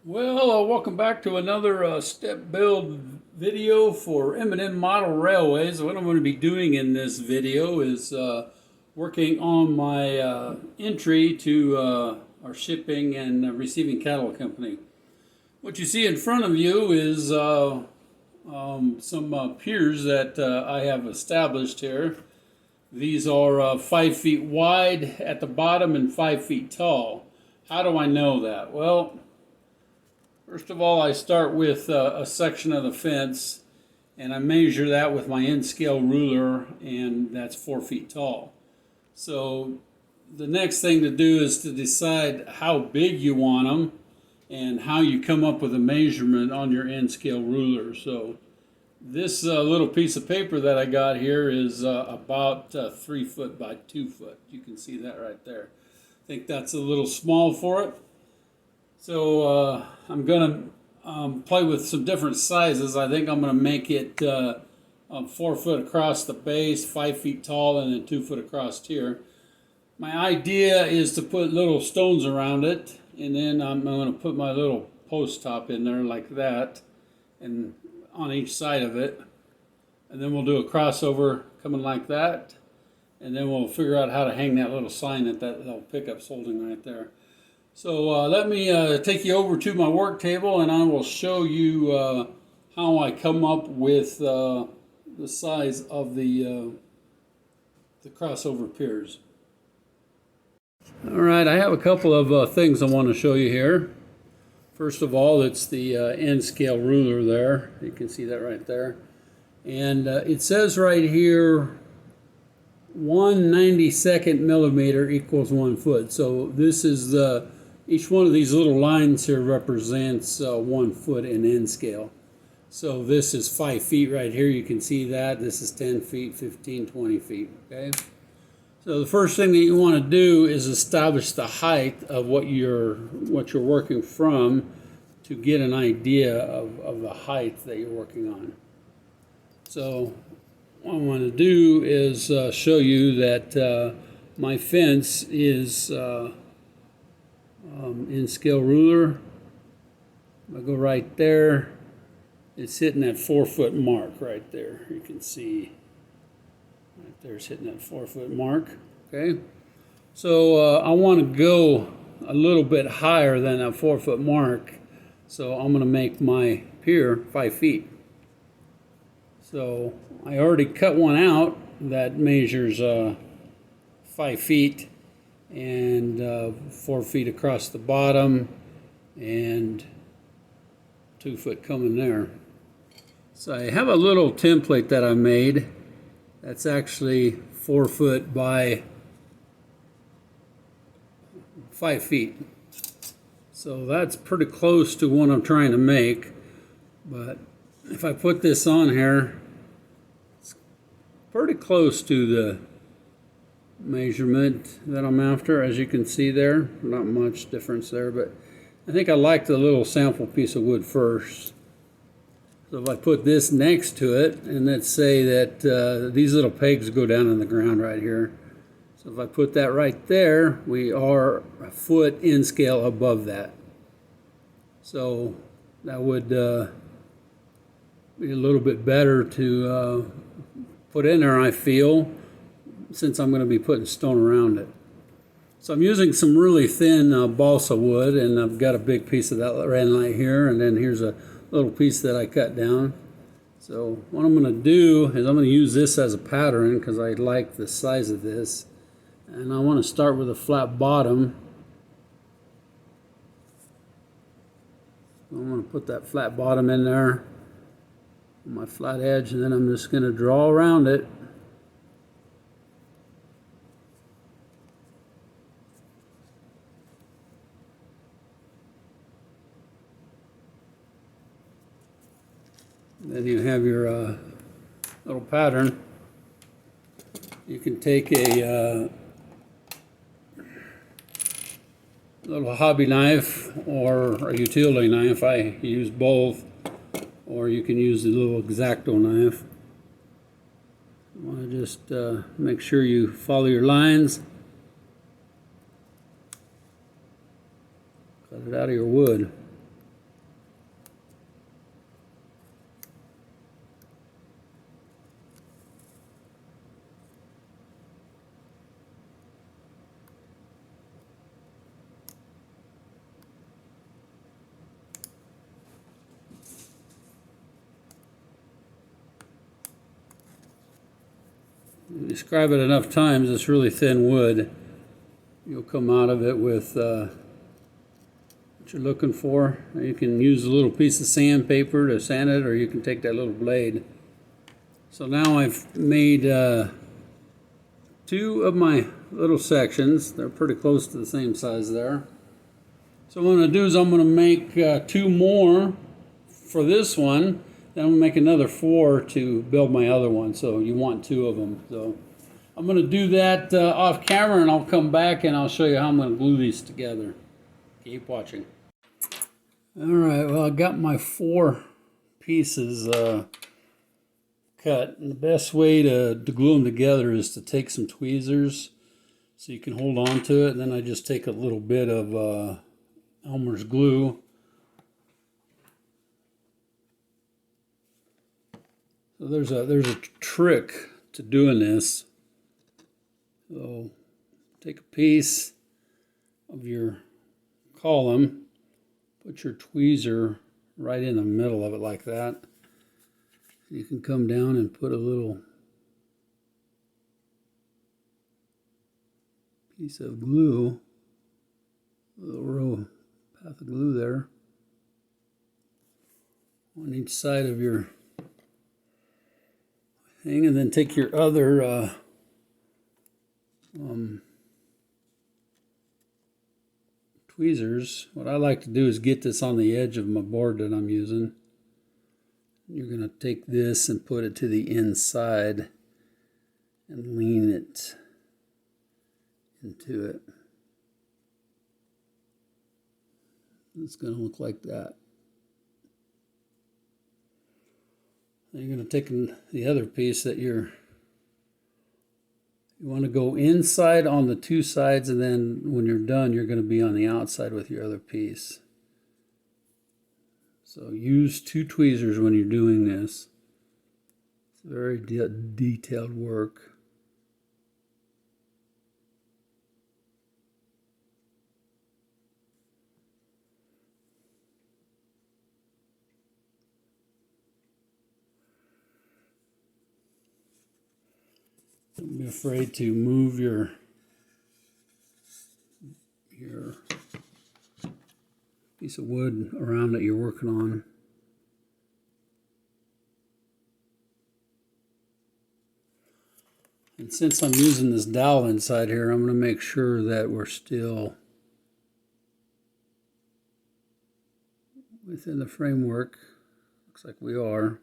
Welcome back to another step build video for M&M Model Railways. What I'm going to be doing in this video is working on my entry to our shipping and receiving cattle company. What you see in front of you is some piers that I have established here. These are 5 feet wide at the bottom and 5 feet tall. How do I know that? Well, first of all, I start with a section of the fence and I measure that with my N-scale ruler, and that's 4 feet tall. So the next thing to do is to decide how big you want them and how you come up with a measurement on your N-scale ruler. So this little piece of paper that I got here is about 3 foot by 2 foot. You can see that right there. I think that's a little small for it. So I'm going to play with some different sizes. I think I'm going to make it 4 foot across the base, 5 feet tall, and then 2 foot across here. My idea is to put little stones around it, and then I'm going to put my little post top in there like that, and on each side of it. And then we'll do a crossover coming like that, and then we'll figure out how to hang that little sign that little pickup's holding right there. So let me take you over to my work table, and I will show you how I come up with the size of the crossover piers. All right, I have a couple of things I want to show you here. First of all, it's the N-scale ruler there. You can see that right there. And it says right here 1/92 millimeter equals 1 foot. So this is each one of these little lines here represents 1 foot in N-scale. So this is 5 feet right here. You can see that. This is 10 feet, 15, 20 feet. Okay. So the first thing that you want to do is establish the height of what you're working from to get an idea of the height that you're working on. So what I want to do is show you that my fence is N-scale ruler. I go right there. It's hitting that 4 foot mark right there. You can see right there it's hitting that 4 foot mark. Okay. So I want to go a little bit higher than that 4 foot mark. So I'm going to make my pier 5 feet. So I already cut one out that measures 5 feet and 4 feet across the bottom and 2 foot coming there. So I have a little template that I made that's actually 4 foot by 5 feet. So that's pretty close to what I'm trying to make, but if I put this on here, it's pretty close to the measurement that I'm after. As you can see there, not much difference there, but I think I like the little sample piece of wood first. So if I put this next to it, and let's say that these little pegs go down in the ground right here. So if I put that right there, we are a foot N-scale above that. So that would be a little bit better to put in there, I feel, since I'm going to be putting stone around it. So I'm using some really thin balsa wood, and I've got a big piece of that right here, and then here's a little piece that I cut down. So what I'm going to do is I'm going to use this as a pattern because I like the size of this, and I want to start with a flat bottom. I'm going to put that flat bottom in there on my flat edge, and then I'm just going to draw around it. Then you have your little pattern. You can take a little hobby knife or a utility knife. I use both, or you can use the little X-Acto knife. You want to just make sure you follow your lines. Cut it out of your wood. describe it enough times, it's really thin wood. You'll come out of it with what you're looking for. You can use a little piece of sandpaper to sand it, or you can take that little blade. So now I've made 2 of my little sections. They're pretty close to the same size there. So what I'm going to do is I'm going to make 2 more for this one. Then I'm going to make another 4 to build my other one. So you want 2 of them. So I'm going to do that off camera, and I'll come back and I'll show you how I'm going to glue these together. Keep watching. Alright, well, I got my 4 pieces cut. And the best way to glue them together is to take some tweezers so you can hold on to it. And then I just take a little bit of Elmer's glue. So there's a trick to doing this. So take a piece of your column, put your tweezer right in the middle of it like that. You can come down and put a little piece of glue, a little row path of glue there on each side of your thing, and then take your other tweezers. What I like to do is get this on the edge of my board that I'm using. You're going to take this and put it to the inside and lean it into it. It's going to look like that. Then you're going to take the other piece that you want to go inside on the 2 sides, and then when you're done, you're going to be on the outside with your other piece. So use 2 tweezers when you're doing this. It's very detailed work. Don't be afraid to move your piece of wood around that you're working on. And since I'm using this dowel inside here, I'm going to make sure that we're still within the framework. Looks like we are.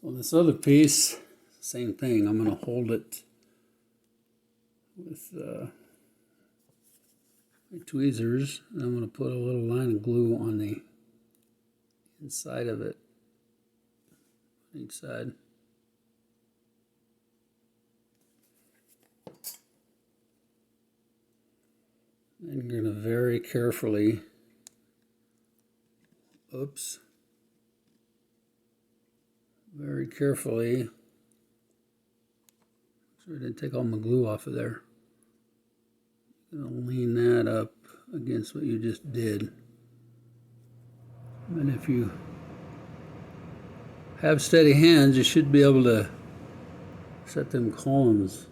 So this other piece, same thing. I'm going to hold it with my tweezers, and I'm going to put a little line of glue on the inside of it, each side. And you're going to very carefully, very carefully, sure I didn't take all my glue off of there. Going to lean that up against what you just did. And if you have steady hands, you should be able to set them columns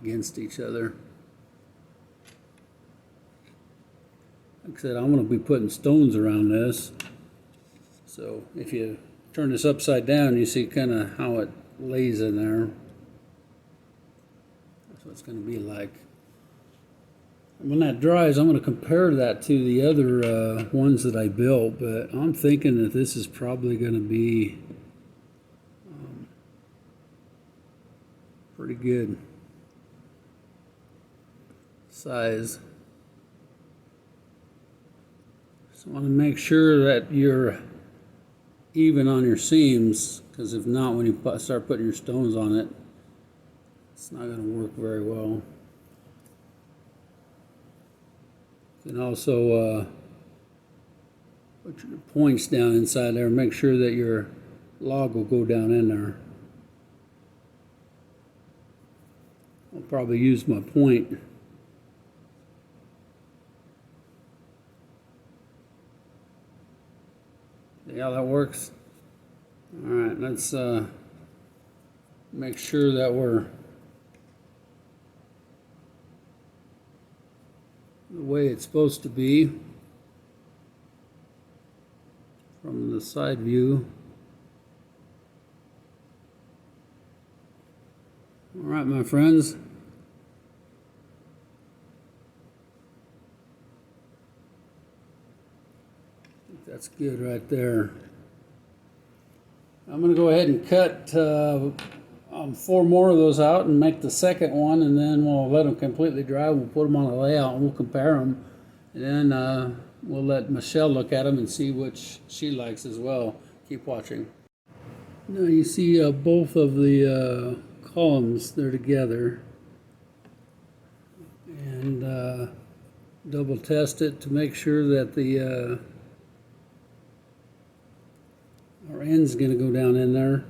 against each other. Like I said, I'm going to be putting stones around this. So if you turn this upside down, you see kind of how it lays in there. That's what it's going to be like. And when that dries, I'm going to compare that to the other ones that I built, but I'm thinking that this is probably going to be pretty good size. So I want to make sure that you're even on your seams, because if not, when you start putting your stones on it, it's not going to work very well. You can also put your points down inside there. Make sure that your log will go down in there. I'll probably use my point. See how that works? Alright, let's make sure that we're the way it's supposed to be from the side view. All right, my friends. That's good right there. I'm going to go ahead and cut 4 more of those out and make the second one, and then we'll let them completely dry. We'll put them on a layout and we'll compare them, and then we'll let Michelle look at them and see which she likes as well. Keep watching. Now you see both of the columns, they're together, and double test it to make sure that the our end's going to go down in there.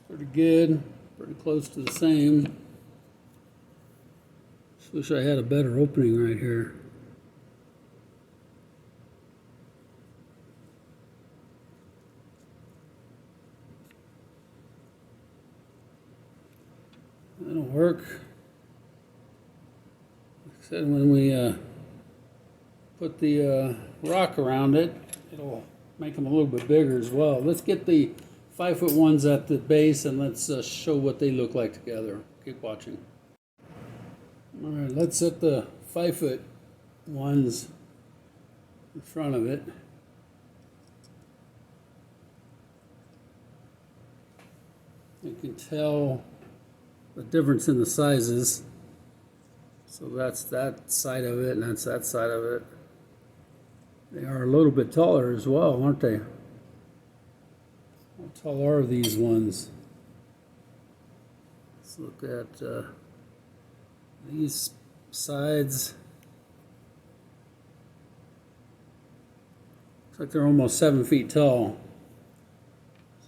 Pretty good, pretty close to the same. Just wish I had a better opening right here. That'll work. Like I said, when we put the rock around it, it'll make them a little bit bigger as well. Let's get the 5-foot ones at the base, and let's show what they look like together. Keep watching. All right, let's set the 5-foot ones in front of it. You can tell the difference in the sizes. So that's that side of it, and that's that side of it. They are a little bit taller as well, aren't they? How tall are these ones? Let's look at these sides. Looks like they're almost 7 feet tall.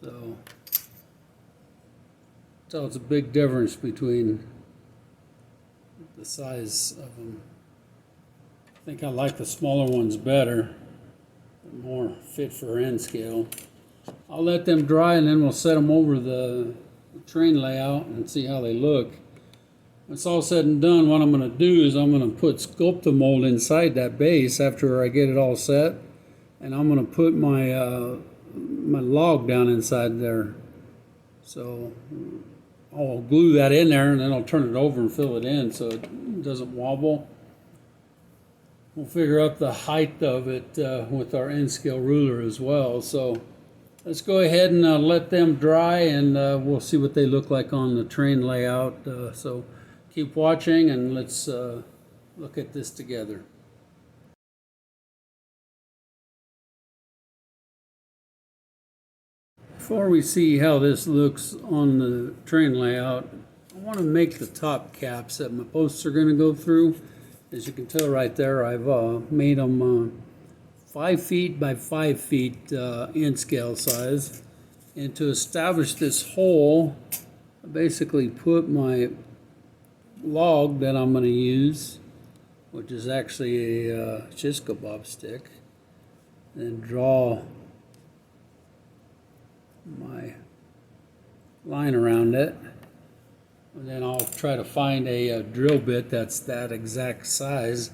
So it's a big difference between the size of them. I think I like the smaller ones better. They're more fit for end scale. I'll let them dry, and then we'll set them over the train layout and see how they look. When it's all said and done, what I'm going to do is I'm going to put Sculptamold inside that base after I get it all set, and I'm going to put my my log down inside there. So I'll glue that in there, and then I'll turn it over and fill it in so it doesn't wobble. We'll figure out the height of it with our end scale ruler as well. So let's go ahead and let them dry, and we'll see what they look like on the train layout. So keep watching, and let's look at this together. Before we see how this looks on the train layout, I want to make the top caps that my posts are going to go through. As you can tell right there, I've made them 5 feet by 5 feet end scale size. And to establish this hole, I basically put my log that I'm going to use, which is actually a shish kebab stick, and draw my line around it. And then I'll try to find a drill bit that's that exact size.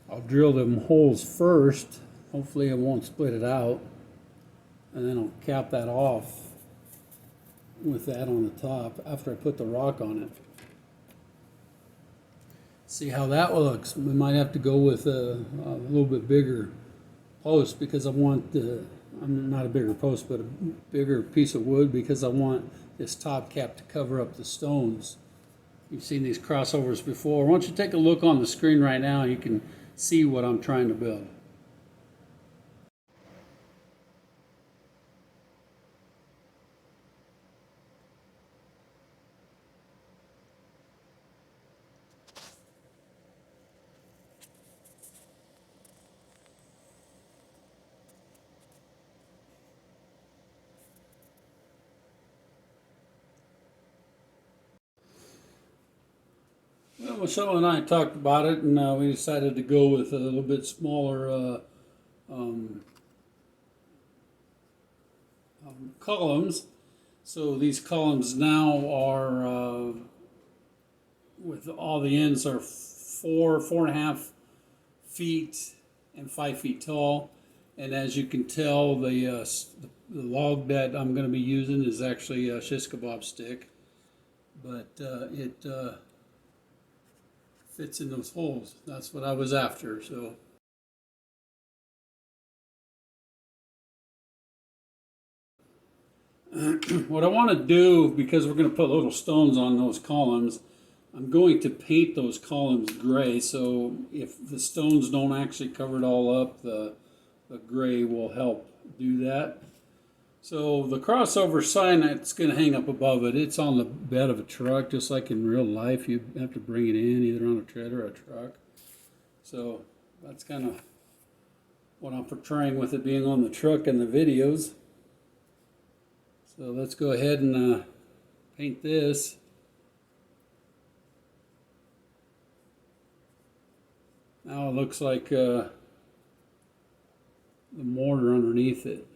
I'll drill them holes first. Hopefully it won't split it out. And then I'll cap that off with that on the top after I put the rock on it. See how that looks. We might have to go with a little bit bigger post because I want I'm not a bigger post, but a bigger piece of wood because I want this top cap to cover up the stones. You've seen these crossovers before. Why don't you take a look on the screen right now, and you can see what I'm trying to build. Well, Michelle and I talked about it, and we decided to go with a little bit smaller um, columns. So these columns now are, with all the ends, are 4.5 feet and 5 feet tall. And as you can tell, the log that I'm going to be using is actually a shish kebab stick, but it fits in those holes. That's what I was after. So what I want to do, because we're going to put little stones on those columns, I'm going to paint those columns gray. So if the stones don't actually cover it all up, the gray will help do that. So the crossover sign that's going to hang up above it, it's on the bed of a truck, just like in real life. You have to bring it in either on a trailer or a truck. So that's kind of what I'm portraying with it being on the truck in the videos. So let's go ahead and paint this. Now it looks like the mortar underneath it.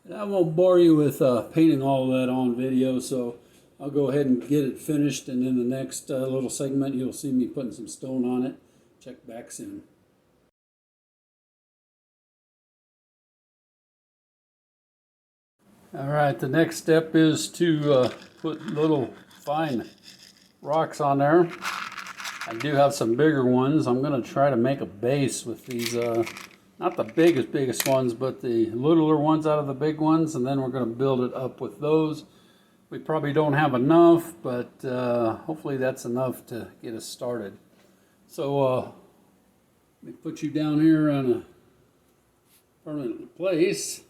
And I won't bore you with painting all that on video, so I'll go ahead and get it finished, and in the next little segment you'll see me putting some stone on it. Check back soon. Alright, the next step is to put little fine rocks on there. I do have some bigger ones. I'm going to try to make a base with these, not the biggest ones, but the littler ones out of the big ones, and then we're going to build it up with those. We probably don't have enough, but hopefully that's enough to get us started. So let me put you down here on a permanent place.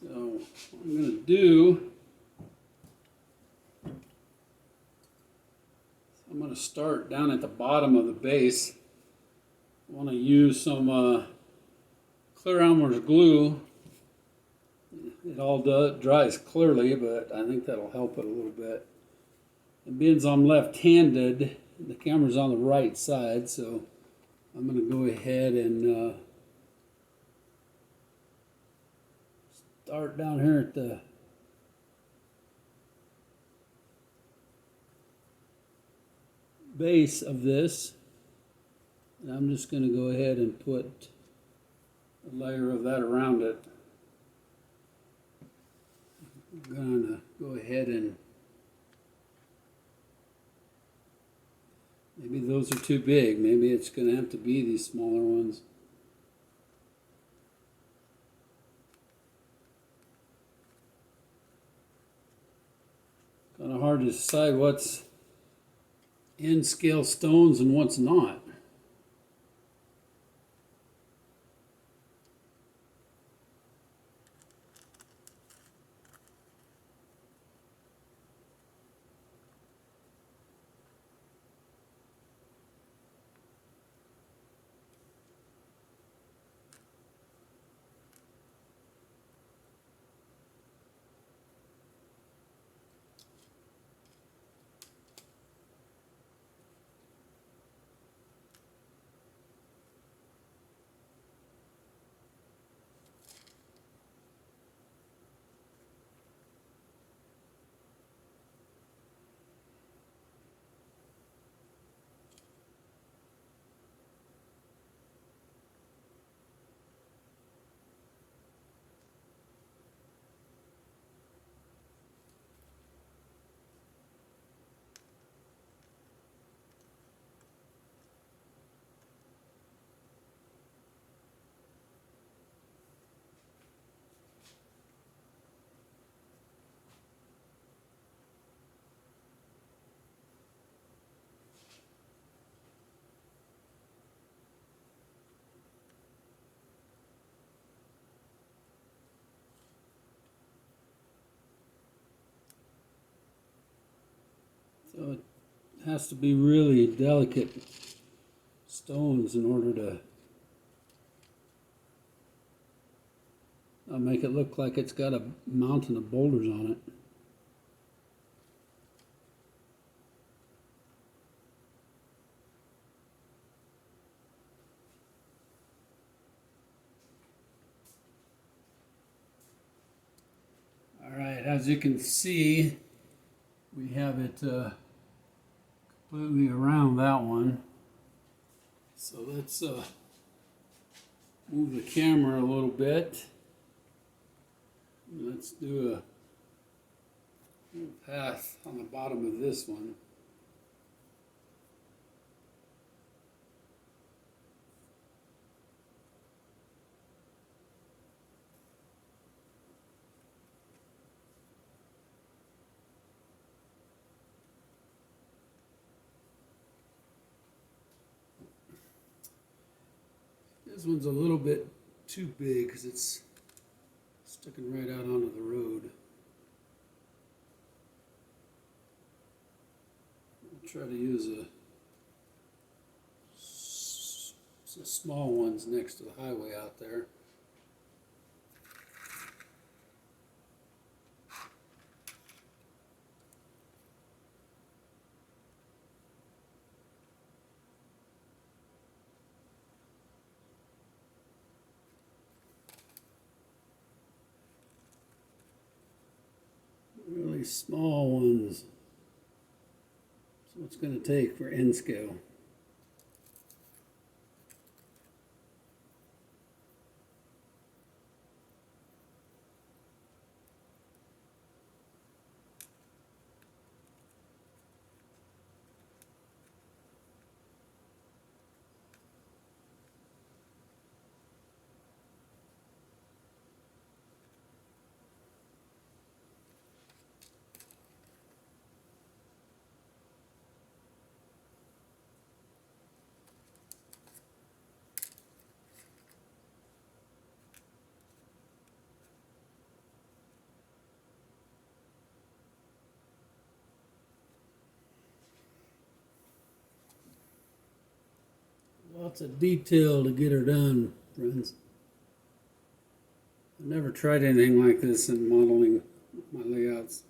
So what I'm going to do, I'm going to start down at the bottom of the base. I want to use some clear Elmer's glue. It all dries clearly, but I think that'll help it a little bit. And being I'm left-handed, the camera's on the right side, so I'm going to go ahead and start down here at the base of this. And I'm just going to go ahead and put a layer of that around it. I'm going to go ahead and maybe those are too big. Maybe it's going to have to be these smaller ones. Kind of hard to decide what's N-scale stones and what's not. So it has to be really delicate stones in order to make it look like it's got a mountain of boulders on it. Alright, as you can see, we have it completely around that one. So let's move the camera a little bit. Let's do a little path on the bottom of this one. This one's a little bit too big because it's sticking right out onto the road. I'll try to use some small ones next to the highway out there. Really small ones. So what's going to take for end scale? Lots of detail to get her done, friends. I've never tried anything like this in modeling my layouts.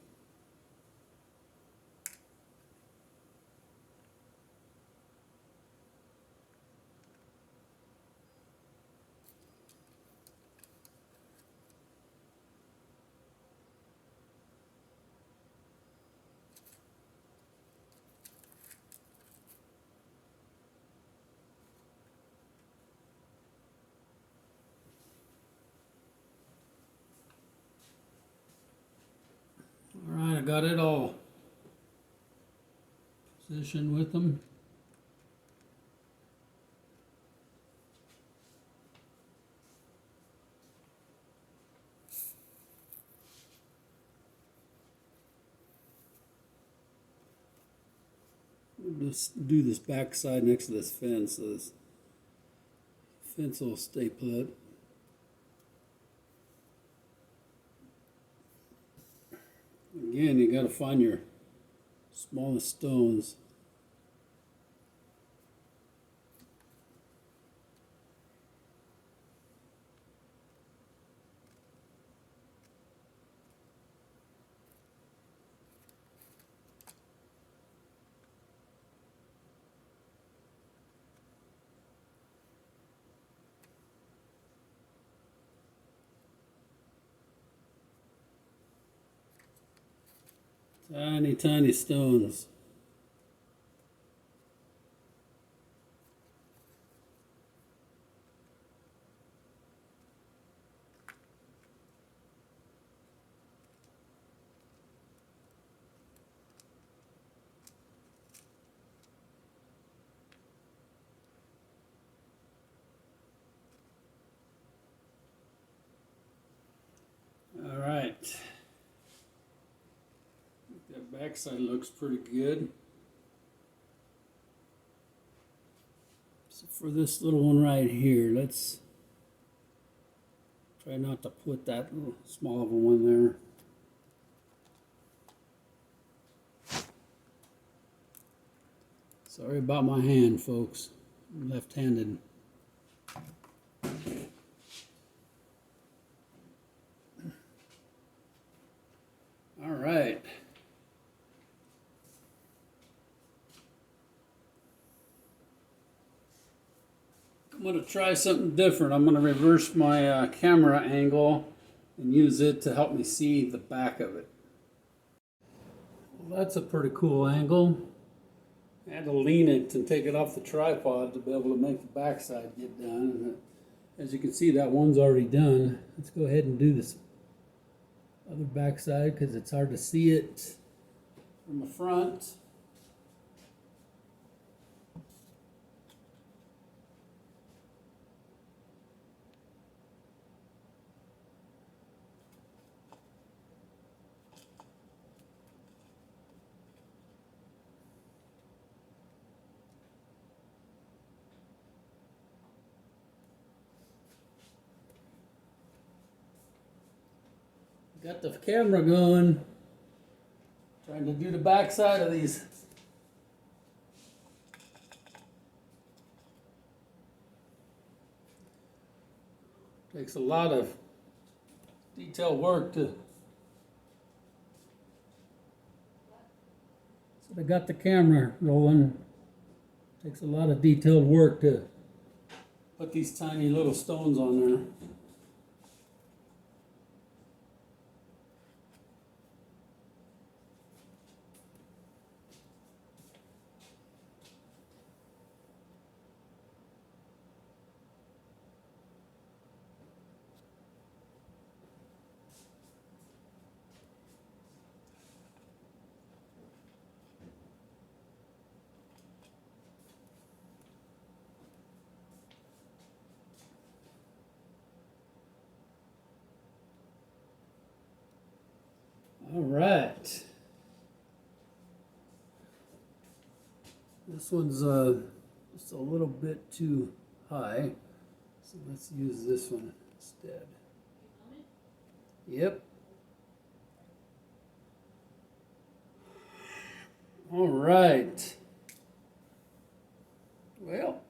Alright, I got it all positioned with them. We'll just do this back side next to this fence, so this fence will stay put. Again, you got to find your smallest stones. Tiny, tiny stones. All right. That backside looks pretty good. So for this little one right here, let's try not to put that little small of a one there. Sorry about my hand, folks. I'm left-handed. All right. I'm going to try something different. I'm going to reverse my camera angle and use it to help me see the back of it. Well, that's a pretty cool angle. I had to lean it and take it off the tripod to be able to make the backside get done. And as you can see, that one's already done. Let's go ahead and do this other backside because it's hard to see it from the front. Got the camera going, trying to do the backside of these. Takes a lot of detailed work to. So I got the camera rolling. Takes a lot of detailed work to put these tiny little stones on there. All right. This one's just a little bit too high, so let's use this one instead. Yep. All right. Well,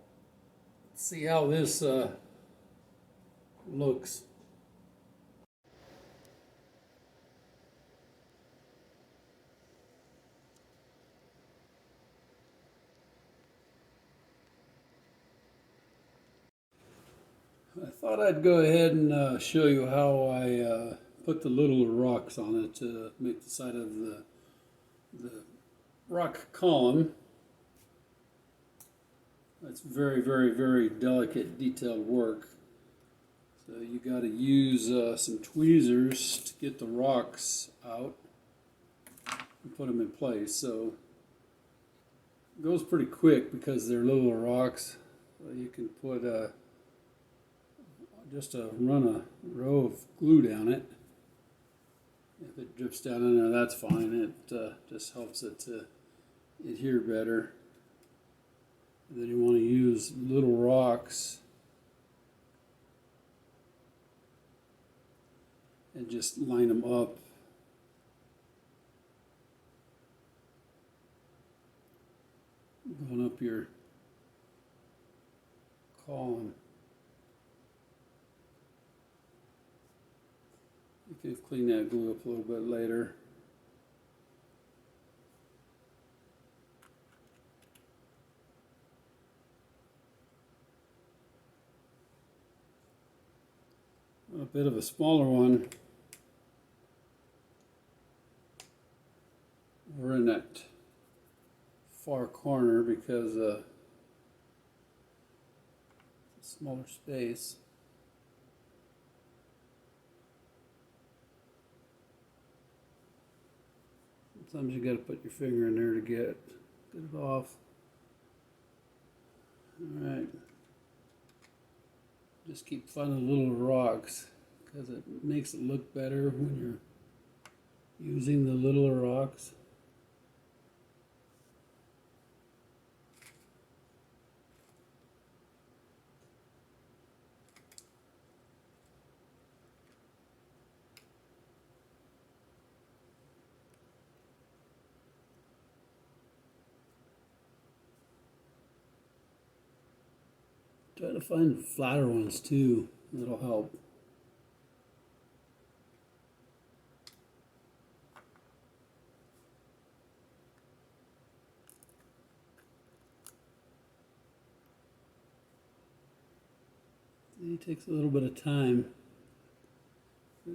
let's see how this looks. I thought I'd go ahead and show you how I put the little rocks on it to make the side of the rock column. That's very, very, very delicate, detailed work. So you got to use some tweezers to get the rocks out and put them in place. So it goes pretty quick because they're little rocks. So you can put just run a row of glue down it. If it drips down in there, that's fine. It just helps it to adhere better. And then you want to use little rocks and just line them up. Going up your column. You can clean that glue up a little bit later. A bit of a smaller one. We're in that far corner because it's a smaller space. Sometimes you got to put your finger in there to get it off. All right. Just keep finding little rocks because it makes it look better when you're using the little rocks. Try to find flatter ones too. That'll help. It takes a little bit of time.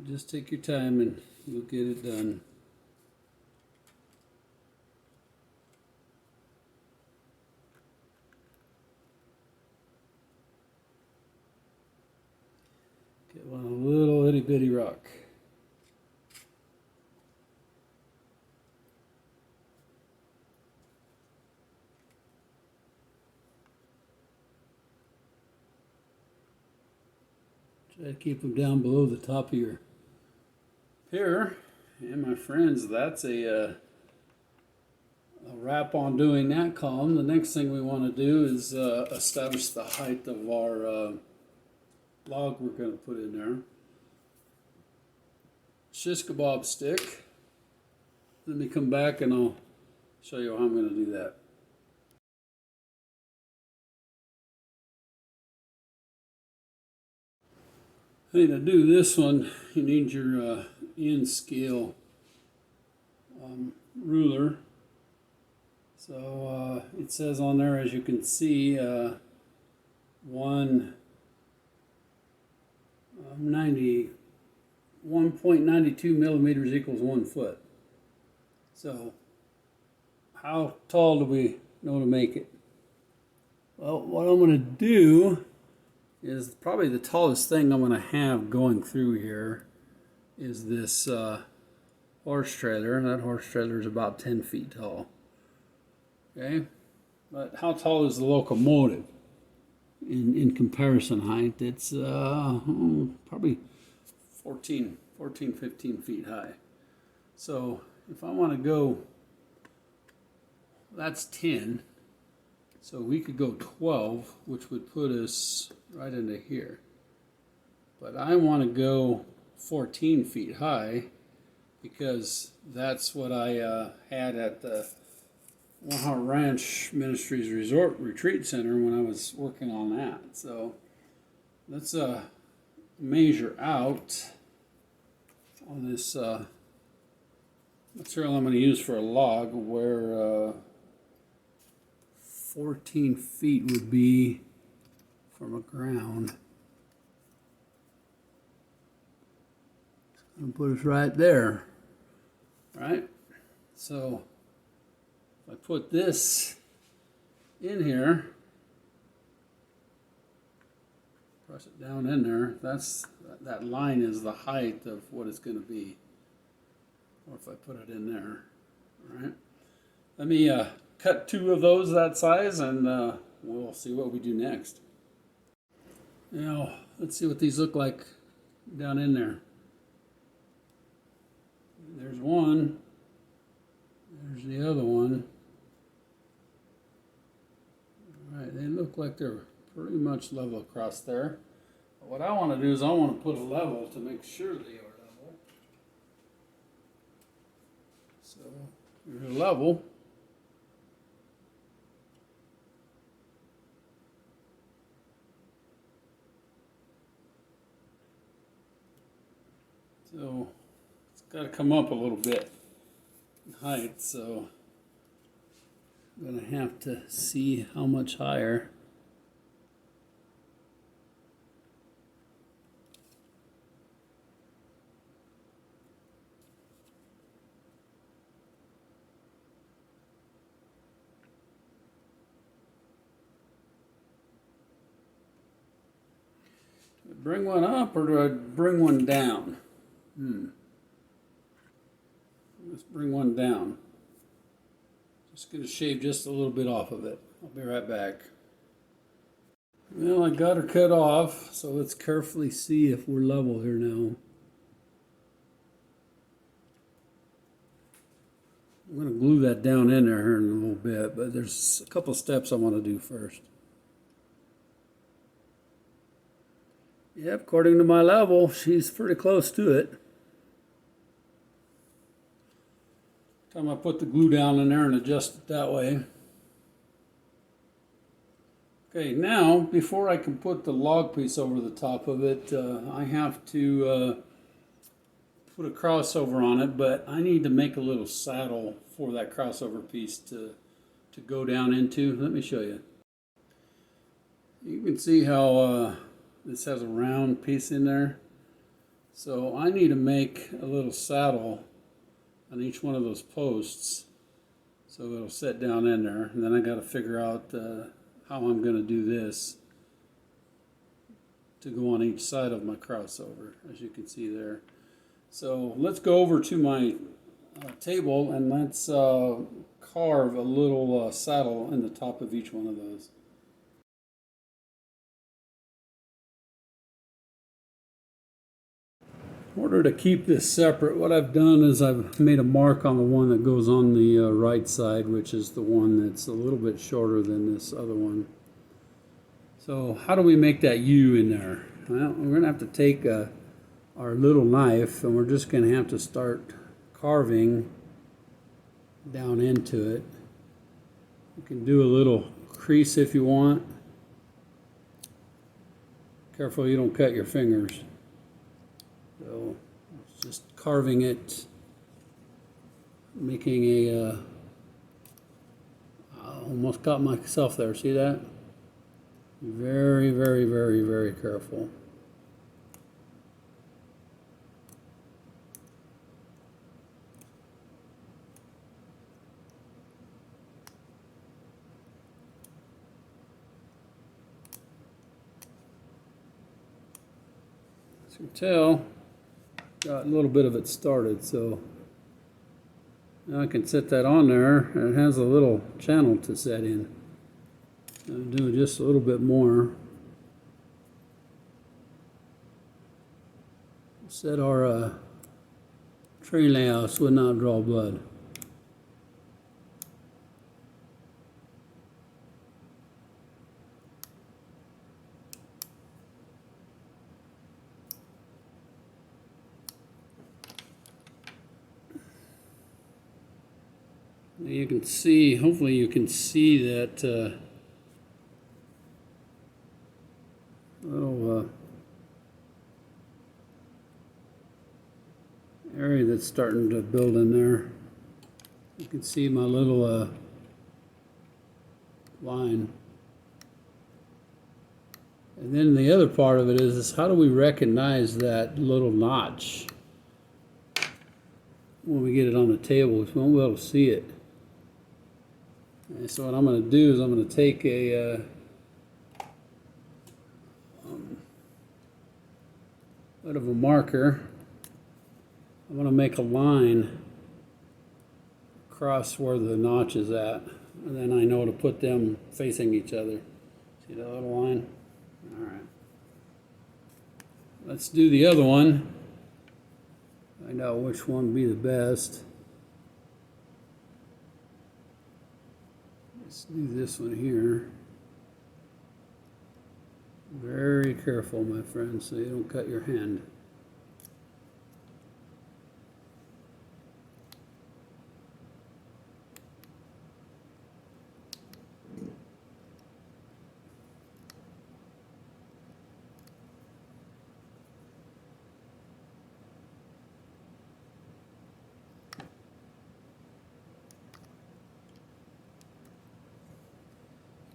Just take your time and you'll get it done. Get one a little itty bitty rock. Try to keep them down below the top of your pier. And my friends, that's a wrap on doing that column. The next thing we want to do is establish the height of our log we're going to put in there. Shish kebab stick. Let me come back and I'll show you how I'm going to do that. Hey, to do this one, you need your end scale ruler. So it says on there, as you can see, 1.92 millimeters equals 1 foot. So how tall do we know to make it? Well, what I'm going to do is probably the tallest thing I'm going to have going through here is this horse trailer, and that horse trailer is about 10 feet tall. Okay, but how tall is the locomotive in comparison height? It's probably 14, 15 feet high. So if I want to go, that's 10. So we could go 12, which would put us right into here. But I want to go 14 feet high because that's what I had at the One Ranch Ministries Resort Retreat Center when I was working on that. So let's measure out on this material I'm going to use for a log where 14 feet would be from the ground. It's going to put us right there, right? So if I put this in here, press it down in there, that line is the height of what it's going to be. Or if I put it in there, all right? Let me cut 2 of those that size, and we'll see what we do next. Now, let's see what these look like down in there. There's one. There's the other one. All right, they look like they're pretty much level across there. But what I want to do is I want to put a level to make sure they are level. So, here's a level. So it's got to come up a little bit in height, so I'm going to have to see how much higher. Do I bring one up or do I bring one down? Let's bring one down. Just going to shave just a little bit off of it. I'll be right back. Well, I got her cut off, so let's carefully see if we're level here now. I'm going to glue that down in there here in a little bit, but there's a couple steps I want to do first. Yep, according to my level, she's pretty close to it. Time I put the glue down in there and adjust it that way. Okay, now before I can put the log piece over the top of it, I have to put a crossover on it, but I need to make a little saddle for that crossover piece to go down into. Let me show you. You can see how this has a round piece in there. So I need to make a little saddle on each one of those posts so it'll sit down in there. And then I got to figure out how I'm going to do this to go on each side of my crossover, as you can see there. So let's go over to my table and let's carve a little saddle in the top of each one of those. In order to keep this separate, what I've done is I've made a mark on the one that goes on the right side, which is the one that's a little bit shorter than this other one. So how do we make that U in there? Well, we're going to have to take our little knife and we're just going to have to start carving down into it. You can do a little crease if you want. Careful you don't cut your fingers. So just carving it, making a, I almost got myself there, see that? Very, very, very, very careful. As you can tell, got a little bit of it started, so now I can set that on there, and it has a little channel to set in. I'll do just a little bit more. Set our tree layout so it would not draw blood. You can see, hopefully you can see that little area that's starting to build in there. You can see my little line. And then the other part of it is how do we recognize that little notch when we get it on the table? We won't be able to see it. And so what I'm going to do is I'm going to take a bit of a marker. I'm going to make a line across where the notch is at, and then I know to put them facing each other. See that little line? All right. Let's do the other one. Find out which one would be the best. Let's do this one here. Very careful, my friend, so you don't cut your hand.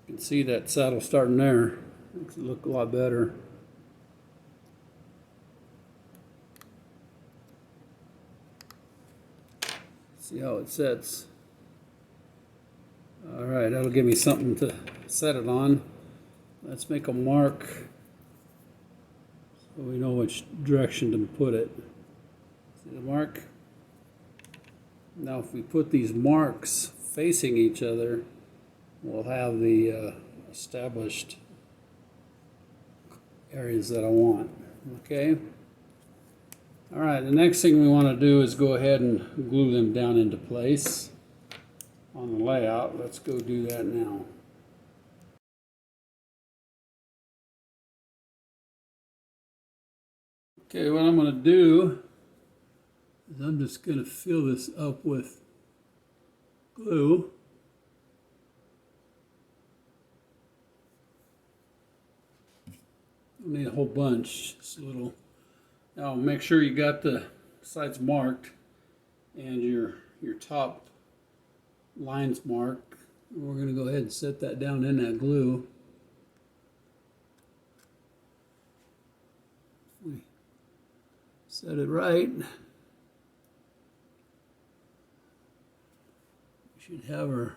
You can see that saddle starting there. Makes it look a lot better. See how it sets. All right, that'll give me something to set it on. Let's make a mark so we know which direction to put it. See the mark? Now if we put these marks facing each other, we'll have the established areas that I want. Okay? All right, the next thing we want to do is go ahead and glue them down into place on the layout. Let's go do that now. Okay, what I'm going to do is I'm just going to fill this up with glue. Don't need a whole bunch, just a little. Now make sure you got the sides marked and your top lines marked. We're going to go ahead and set that down in that glue. We set it right. We should have her.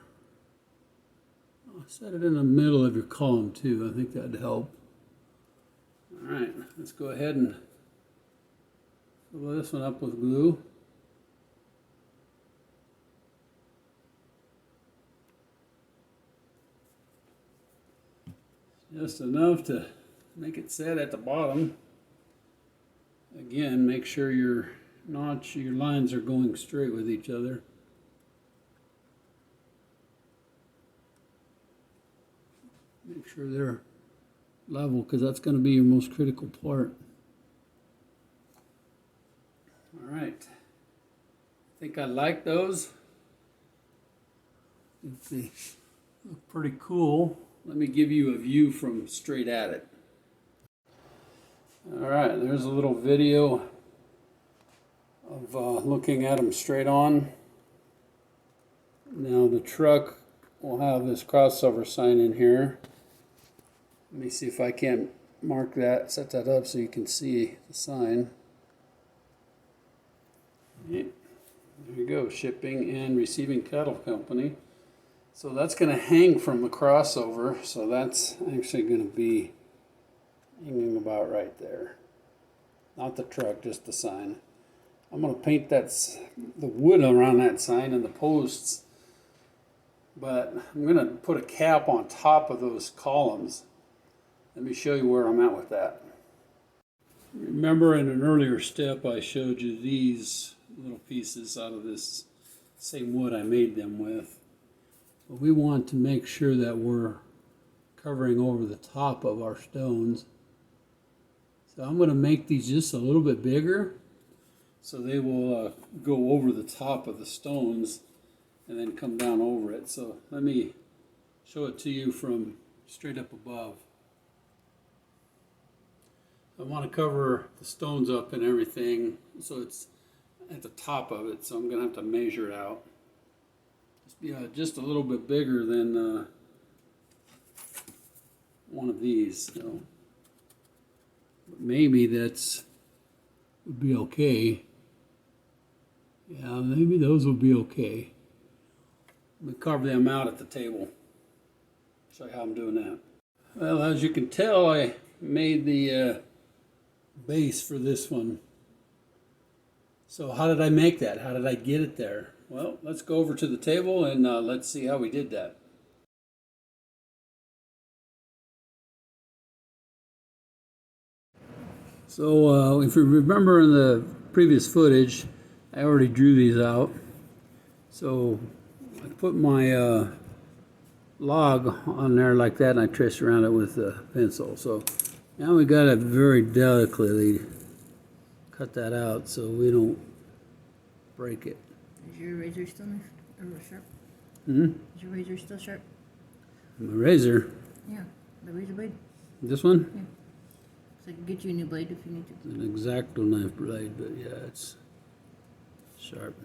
I'll set it in the middle of your column too. I think that'd help. All right, let's go ahead and fill this one up with glue. Just enough to make it set at the bottom. Again, make sure your lines are going straight with each other. Make sure they're level, because that's going to be your most critical part. All right. I think I like those. They look pretty cool. Let me give you a view from straight at it. All right, there's a little video of looking at them straight on. Now the truck will have this crossover sign in here. Let me see if I can mark that, set that up so you can see the sign. There you go, shipping and receiving cattle company. So that's going to hang from the crossover, so that's actually going to be hanging about right there. Not the truck, just the sign. I'm going to paint the wood around that sign and the posts, but I'm going to put a cap on top of those columns. Let me show you where I'm at with that. Remember in an earlier step I showed you these little pieces out of this same wood I made them with. But we want to make sure that we're covering over the top of our stones. So I'm going to make these just a little bit bigger so they will go over the top of the stones and then come down over it. So let me show it to you from straight up above. I want to cover the stones up and everything so it's at the top of it, so I'm going to have to measure it out. Just a little bit bigger than one of these. So maybe that's would be okay. Yeah, maybe those will be okay. Let me carve them out at the table. Show you how I'm doing that. Well, as you can tell, I made the base for this one. So how did I make that? How did I get it there? Well, let's go over to the table and let's see how we did that. So if you remember in the previous footage, I already drew these out. So I put my log on there like that and I traced around it with a pencil. So now we got to very delicately cut that out so we don't break it. Is your razor still sharp? Hmm? Is your razor still sharp? My razor? Yeah, the razor blade. This one? Yeah. So I can get you a new blade if you need to. It's an X-Acto knife blade, but yeah, it's sharp.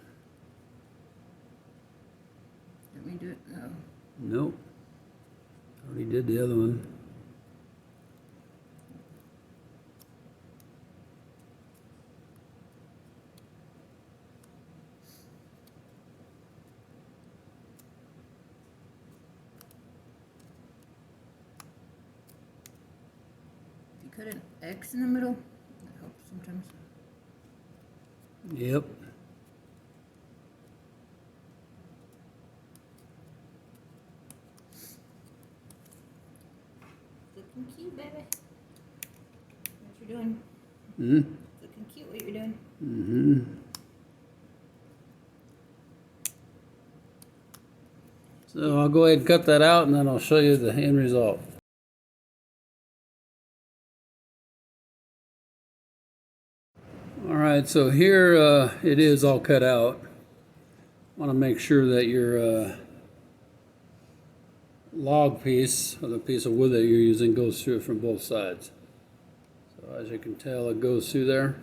Let me do it. Oh. Nope. Already did the other one. Cut an X in the middle. That helps sometimes. Yep. Looking cute, baby. What you doing? Mm-hmm. Looking cute. What you're doing? Mm-hmm. So I'll go ahead and cut that out and then I'll show you the end result. Alright, so here it is all cut out. Want to make sure that your log piece, or the piece of wood that you're using, goes through it from both sides. So as you can tell, it goes through there.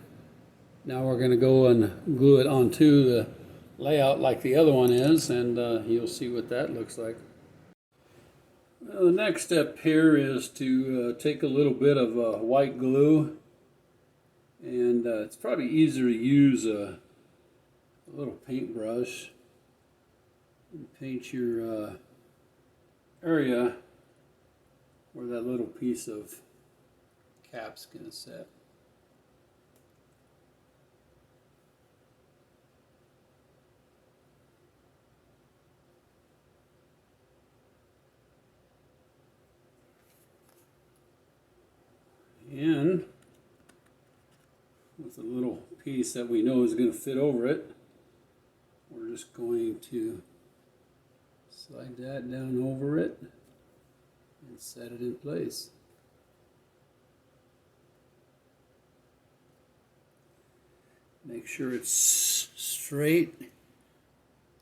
Now we're going to go and glue it onto the layout like the other one is, and you'll see what that looks like. Well, the next step here is to take a little bit of white glue, and it's probably easier to use a little paintbrush and paint your area where that little piece of cap's going to sit. And with a little piece that we know is going to fit over it, we're just going to slide that down over it and set it in place. Make sure it's straight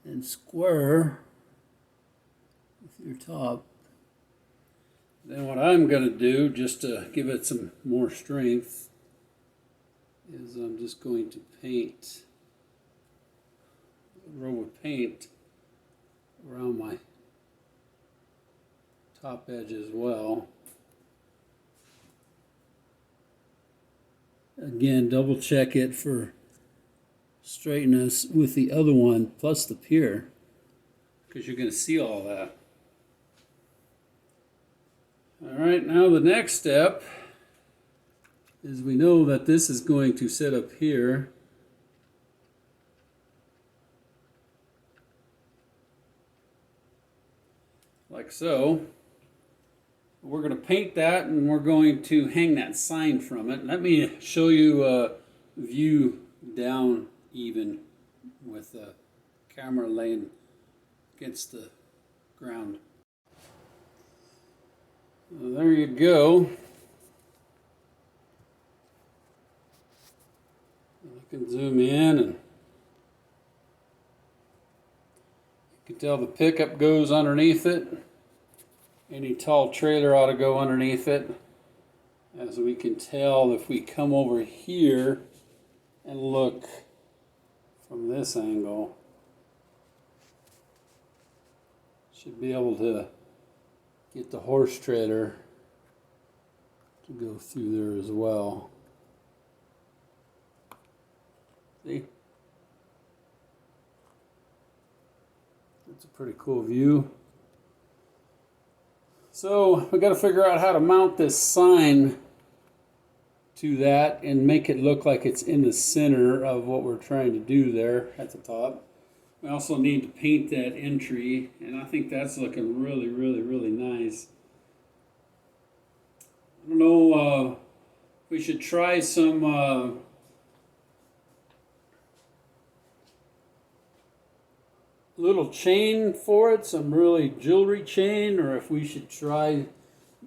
and square with your top. Then what I'm going to do, just to give it some more strength, is I'm just going to paint a row of paint around my top edge as well. Again, double check it for straightness with the other one plus the pier, because you're going to see all that. Alright, now the next step is we know that this is going to sit up here. Like so. We're going to paint that and we're going to hang that sign from it. Let me show you a view down even with the camera laying against the ground. Well, there you go. I can zoom in and you can tell the pickup goes underneath it. Any tall trailer ought to go underneath it. As we can tell, if we come over here and look from this angle, should be able to get the horse trailer to go through there as well. See? That's a pretty cool view. So we got to figure out how to mount this sign to that and make it look like it's in the center of what we're trying to do there at the top. We also need to paint that entry, and I think that's looking really, really, really nice. I don't know, we should try some little chain for it, some really jewelry chain, or if we should try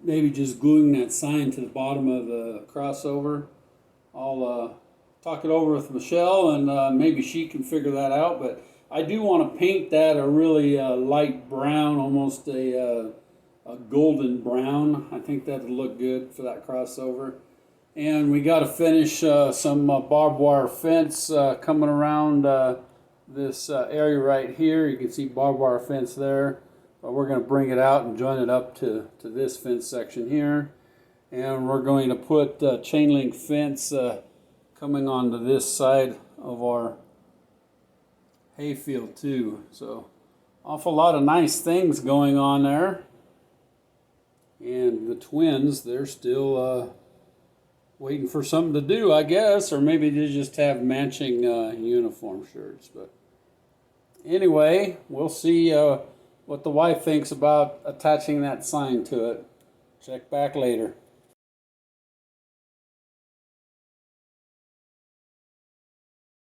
maybe just gluing that sign to the bottom of the crossover. I'll talk it over with Michelle, and maybe she can figure that out, but I do want to paint that a really light brown, almost a golden brown. I think that would look good for that crossover. And we got to finish some barbed wire fence coming around this area right here. You can see barbed wire fence there. But we're going to bring it out and join it up to this fence section here. And we're going to put chain link fence coming onto this side of our hayfield too. So awful lot of nice things going on there. And the twins, they're still waiting for something to do, I guess, or maybe they just have matching uniform shirts. But anyway, we'll see what the wife thinks about attaching that sign to it. Check back later.